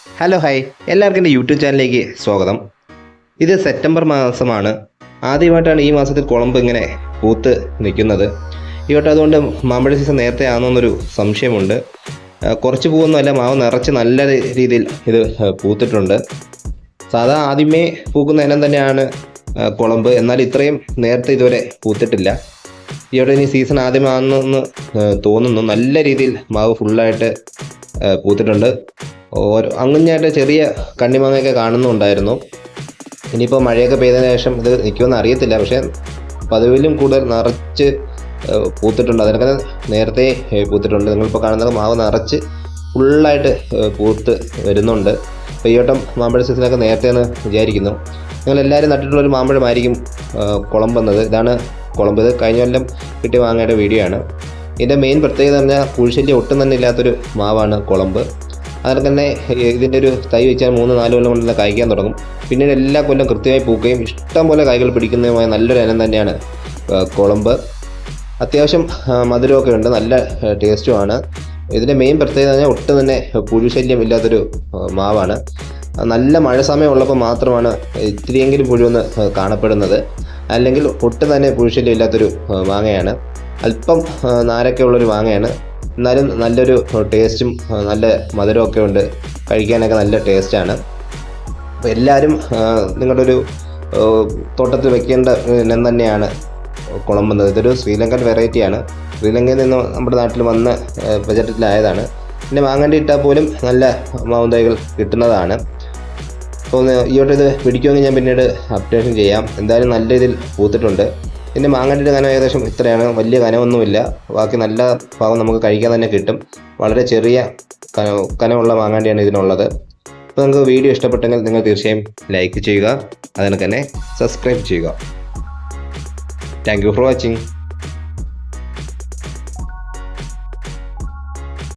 Hello hi, എല്ലാവർക്കും എൻ്റെ YouTube ചാനലിലേക്ക് സ്വാഗതം. ഇത് സെപ്റ്റംബർ മാസമാണ്. ആദ്യമായിട്ടാണ് ഈ മാസത്തിൽ കുളമ്പ് ഇങ്ങനെ പൂത്ത് നിൽക്കുന്നത്. ഈ വട്ടം അതുകൊണ്ട് മാമ്പഴ സീസൺ നേരത്തെ ആണെന്നൊരു സംശയമുണ്ട്. കുറച്ച് പൂവൊന്നുമല്ല, മാവ് നിറച്ച് നല്ല രീതിയിൽ ഇത് പൂത്തിട്ടുണ്ട്. സാധാ ആദ്യമേ പൂക്കുന്ന ഇനം തന്നെയാണ് കുളമ്പ്, എന്നാൽ ഇത്രയും നേരത്തെ ഇതുവരെ പൂത്തിട്ടില്ല. ഇവിടെ ഇനി സീസൺ ആദ്യമാണെന്ന് തോന്നുന്നു. നല്ല രീതിയിൽ മാവ് ഫുള്ളായിട്ട് പൂത്തിട്ടുണ്ട്. അങ്ങനെയായിട്ട് ചെറിയ കണ്ണിമാങ്ങയൊക്കെ കാണുന്നുണ്ടായിരുന്നു. ഇനിയിപ്പോൾ മഴയൊക്കെ പെയ്തതിനു ശേഷം ഇത് നിൽക്കുമെന്ന് അറിയത്തില്ല, പക്ഷേ പതിവിലും കൂടുതൽ നിറച്ച് പൂത്തിട്ടുണ്ട്. അതിനൊക്കെ നേരത്തെ പൂത്തിട്ടുണ്ട്. നിങ്ങളിപ്പോൾ കാണുന്നത് മാവ് നിറച്ച് ഫുള്ളായിട്ട് പൂത്ത് വരുന്നുണ്ട്. അപ്പോൾ ഈ വട്ടം മാമ്പഴ സീസണൊക്കെ നേരത്തെ എന്ന് വിചാരിക്കുന്നു. നിങ്ങളെല്ലാവരും നട്ടിട്ടുള്ളൊരു മാമ്പഴമായിരിക്കും കുളമ്പെന്നത്. ഇതാണ് കുളമ്പ്. ഇത് കഴിഞ്ഞ കൊല്ലം കിട്ടിയ മാങ്ങയുടെ വീഡിയോ ആണ്. ഇതിൻ്റെ മെയിൻ പ്രത്യേകത എന്ന് പറഞ്ഞാൽ പുഴുശല്യം ഒട്ടും തന്നെ ഇല്ലാത്തൊരു മാവാണ് കുളമ്പ്. അതിൽ തന്നെ ഇതിൻ്റെ ഒരു തൈ വെച്ചാൽ 3-4 കൊല്ലം കൊണ്ട് കായ്ക്കാൻ തുടങ്ങും. പിന്നീട് എല്ലാ കൊല്ലം കൃത്യമായി പൂക്കുകയും ഇഷ്ടം പോലെ കായ്കൾ പിടിക്കുന്നതുമായ നല്ലൊരു ഇനം തന്നെയാണ് കുളമ്പ്. അത്യാവശ്യം മധുരമൊക്കെ ഉണ്ട്, നല്ല ടേസ്റ്റുമാണ്. ഇതിൻ്റെ മെയിൻ പ്രത്യേകത പറഞ്ഞാൽ ഒട്ടും തന്നെ പുഴുശല്യം ഇല്ലാത്തൊരു മാവാണ്. നല്ല മഴ സമയം ഉള്ളപ്പോൾ മാത്രമാണ് ഇത്തിരിയെങ്കിലും പുഴുവൊന്ന് കാണപ്പെടുന്നത്. അല്ലെങ്കിൽ ഒട്ടും തന്നെ പുഴുശല്യം ഇല്ലാത്തൊരു മാങ്ങയാണ്. അല്പം നാരൊക്കെ ഉള്ളൊരു മാങ്ങയാണ്. എന്നാലും നല്ലൊരു ടേസ്റ്റും നല്ല മധുരമൊക്കെ ഉണ്ട്. കഴിക്കാനൊക്കെ നല്ല ടേസ്റ്റാണ്. അപ്പോൾ എല്ലാവരും നിങ്ങളുടെ ഒരു തോട്ടത്തിൽ വെക്കേണ്ട ഇനം തന്നെയാണ് കുളമ്പെന്നത്. ഇതൊരു ശ്രീലങ്കൻ വെറൈറ്റിയാണ്. ശ്രീലങ്കയിൽ നിന്ന് നമ്മുടെ നാട്ടിൽ വന്ന പ്രൊജക്റ്റിലായതാണ്. പിന്നെ മാങ്ങണ്ടി ഇട്ടാൽ പോലും നല്ല മാവും തൈകൾ കിട്ടുന്നതാണ്. അപ്പോൾ ഈയോട്ട് ഇത് പിടിക്കുമെങ്കിൽ ഞാൻ പിന്നീട് അപ്ഡേഷൻ ചെയ്യാം. എന്തായാലും നല്ല രീതിയിൽ പൂത്തിട്ടുണ്ട്. പിന്നെ മാങ്ങണ്ടിയുടെ കനം ഏകദേശം ഇത്രയാണ്, വലിയ കനമൊന്നുമില്ല. ബാക്കി നല്ല ഭാഗം നമുക്ക് കഴിക്കാൻ തന്നെ കിട്ടും. വളരെ ചെറിയ കനമുള്ള മാങ്ങണ്ടിയാണ് ഇതിനുള്ളത്. അപ്പോൾ നിങ്ങൾക്ക് വീഡിയോ ഇഷ്ടപ്പെട്ടെങ്കിൽ നിങ്ങൾ തീർച്ചയായും ലൈക്ക് ചെയ്യുക, അതിനൊക്കെ തന്നെ സബ്സ്ക്രൈബ് ചെയ്യുക. Thank you for watching.